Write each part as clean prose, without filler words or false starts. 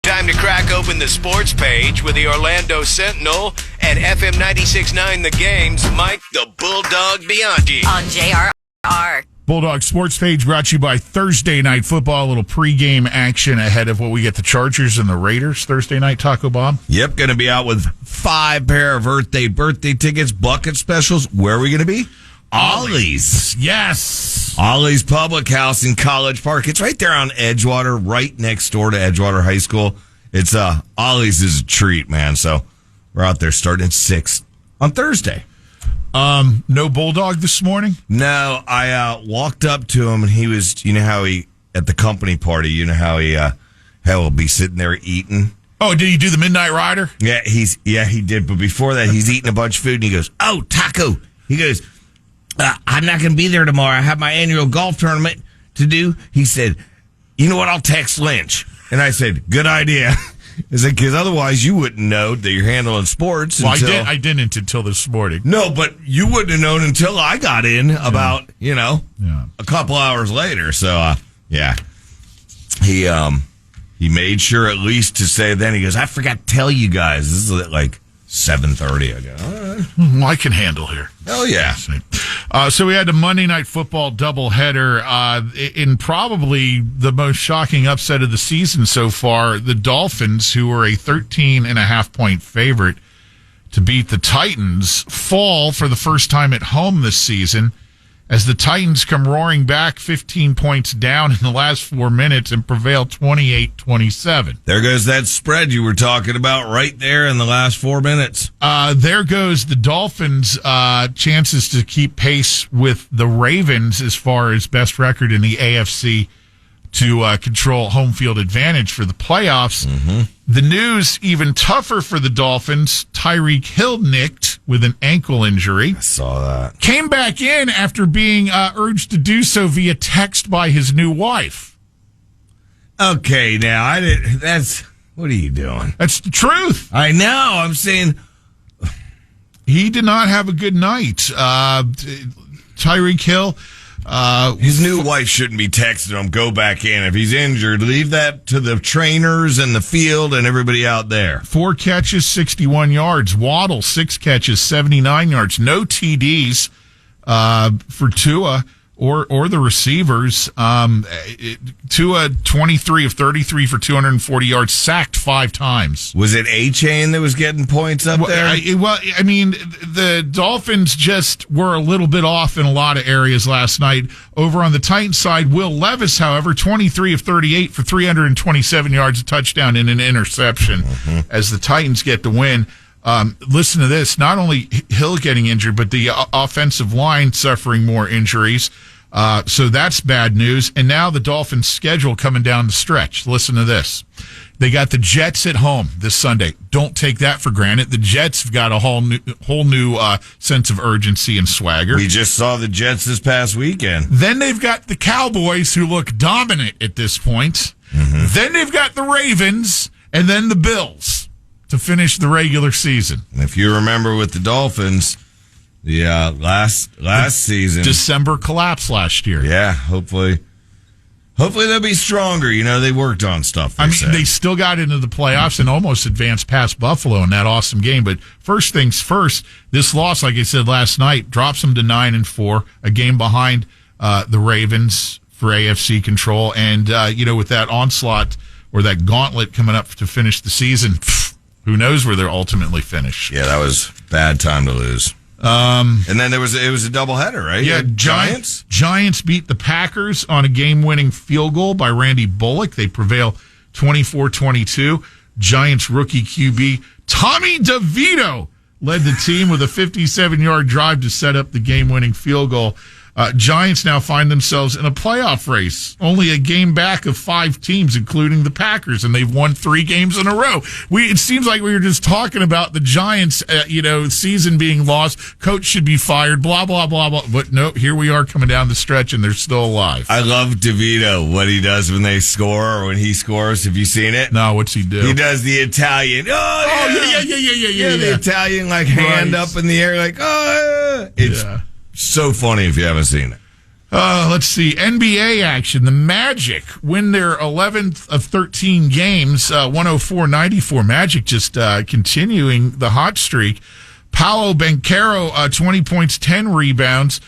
Time to crack open the sports page with the Orlando Sentinel and FM 96.9 The Game's Mike the Bulldog Bianchi. On JRR. Bulldog Sports Page brought to you by Thursday Night Football. A little pregame action ahead of what we get the Chargers and the Raiders Thursday night, Taco Bob. Yep, going to be out with 5 pair of birthday tickets, bucket specials. Where are we going to be? Ollie's. Yes. Ollie's Public House in College Park. It's right there on Edgewater, right next door to Edgewater High School. It's Ollie's is a treat, man. So we're out there starting at 6 on Thursday. No Bulldog this morning? No, I walked up to him and he was, you know how he, at the company party, you know how he'll be sitting there eating. Oh, did he do the Midnight Rider? Yeah, he did. But before that, he's eating a bunch of food and he goes, "Oh, taco." He goes, "I'm not going to be there tomorrow. I have my annual golf tournament to do." He said, "You know what? I'll text Lynch." And I said, "Good idea." I said, because otherwise you wouldn't know that you're handling sports. Well, I didn't until this morning. No, but you wouldn't have known until I got in about, a couple hours later. So, he made sure at least to say then, he goes, "I forgot to tell you guys, this is at like 7:30. I go, "All right. Well, I can handle here." Oh, yeah. So we had the Monday Night Football doubleheader in probably the most shocking upset of the season so far. The Dolphins, who were a 13.5-point favorite to beat the Titans, fall for the first time at home this season as the Titans come roaring back 15 points down in the last 4 minutes and prevail 28-27. There goes that spread you were talking about right there in the last 4 minutes. There goes the Dolphins' chances to keep pace with the Ravens as far as best record in the AFC to control home field advantage for the playoffs. Mm-hmm. The news, even tougher for the Dolphins. Tyreek Hill nicked with an ankle injury. I saw that. Came back in after being urged to do so via text by his new wife. Okay, now, what are you doing? That's the truth. I know, I'm saying. He did not have a good night. Tyreek Hill. His new wife shouldn't be texting him, "Go back in." If he's injured, leave that to the trainers and the field and everybody out there. 4 catches, 61 yards. Waddle, 6 catches, 79 yards. No TDs for Tua or the receivers. Tua, 23 of 33 for 240 yards, sacked 5 times. Was it A-Chain that was getting points up there? The Dolphins just were a little bit off in a lot of areas last night. Over on the Titans side, Will Levis, however, 23 of 38 for 327 yards, a touchdown and an interception as the Titans get the win. Listen to this. Not only Hill getting injured, but the offensive line suffering more injuries. So that's bad news. And now the Dolphins' schedule coming down the stretch. Listen to this. They got the Jets at home this Sunday. Don't take that for granted. The Jets have got a whole new sense of urgency and swagger. We just saw the Jets this past weekend. Then they've got the Cowboys, who look dominant at this point. Mm-hmm. Then they've got the Ravens, and then the Bills to finish the regular season. And if you remember with the Dolphins, the last season, December collapse last year. Yeah, hopefully they'll be stronger. They worked on stuff. They still got into the playoffs and almost advanced past Buffalo in that awesome game. But first things first, this loss, like I said last night, drops them to 9-4, a game behind the Ravens for AFC control. And with that onslaught or that gauntlet coming up to finish the season, who knows where they'll ultimately finish? Yeah, that was a bad time to lose. And then it was a doubleheader, right? Yeah, Giants beat the Packers on a game-winning field goal by Randy Bullock. They prevail 24-22. Giants rookie QB Tommy DeVito led the team with a 57-yard drive to set up the game-winning field goal. Giants now find themselves in a playoff race, only a game back of 5 teams, including the Packers, and they've won 3 games in a row. It seems like we were just talking about the Giants, season being lost. Coach should be fired, blah, blah, blah, blah. But no, here we are coming down the stretch, and they're still alive. I love DeVito, what he does when they score or when he scores. Have you seen it? No, what's he do? He does the Italian. Yeah, the Italian, hand up in the air, It's so funny if you haven't seen it. Let's see. NBA action. The Magic win their 11th of 13 games, 104-94. Magic just continuing the hot streak. Paolo Banchero, 20 points, 10 rebounds,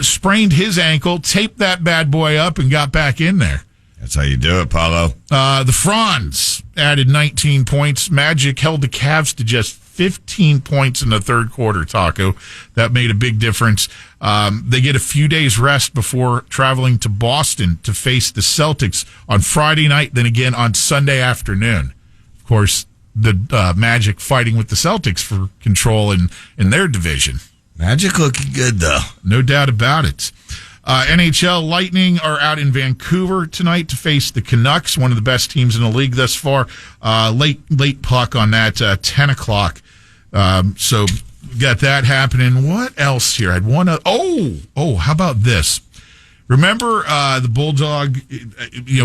sprained his ankle, taped that bad boy up, and got back in there. That's how you do it, Paolo. The Franz added 19 points. Magic held the Cavs to just 15 points in the third quarter, Taco. That made a big difference. They get a few days rest before traveling to Boston to face the Celtics on Friday night, then again on Sunday afternoon. Of course, the Magic fighting with the Celtics for control in their division. Magic looking good, though. No doubt about it. NHL Lightning are out in Vancouver tonight to face the Canucks, one of the best teams in the league thus far. Late puck on that, 10 o'clock. So got that happening. What else here? I had one. How about this? Remember the Bulldog,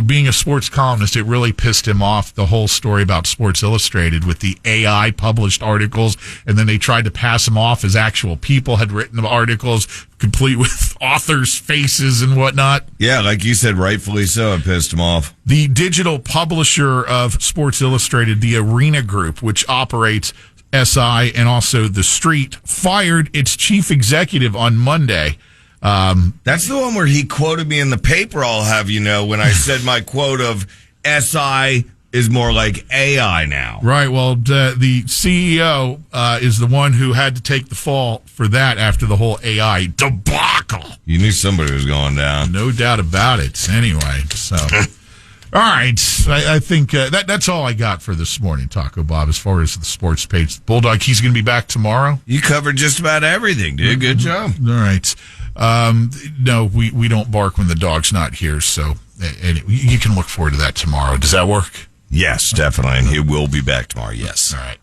being a sports columnist, it really pissed him off, the whole story about Sports Illustrated with the AI published articles, and then they tried to pass them off as actual people had written the articles, complete with authors' faces and whatnot. Yeah, like you said, rightfully so, it pissed him off. The digital publisher of Sports Illustrated, the Arena Group, which operates SI and also The Street, fired its chief executive on Monday. That's the one where he quoted me in the paper, I'll have you know, when I said my quote of SI is more like AI now. Right. Well, the CEO is the one who had to take the fall for that after the whole AI debacle. You knew somebody was going down. No doubt about it. Anyway, so... All right, I think that's all I got for this morning, Taco Bob, as far as the sports page. Bulldog, he's going to be back tomorrow. You covered just about everything, dude. Good job. All right. No, we don't bark when the dog's not here, so you can look forward to that tomorrow. Does that work? Yes, definitely. And he will be back tomorrow, yes. All right.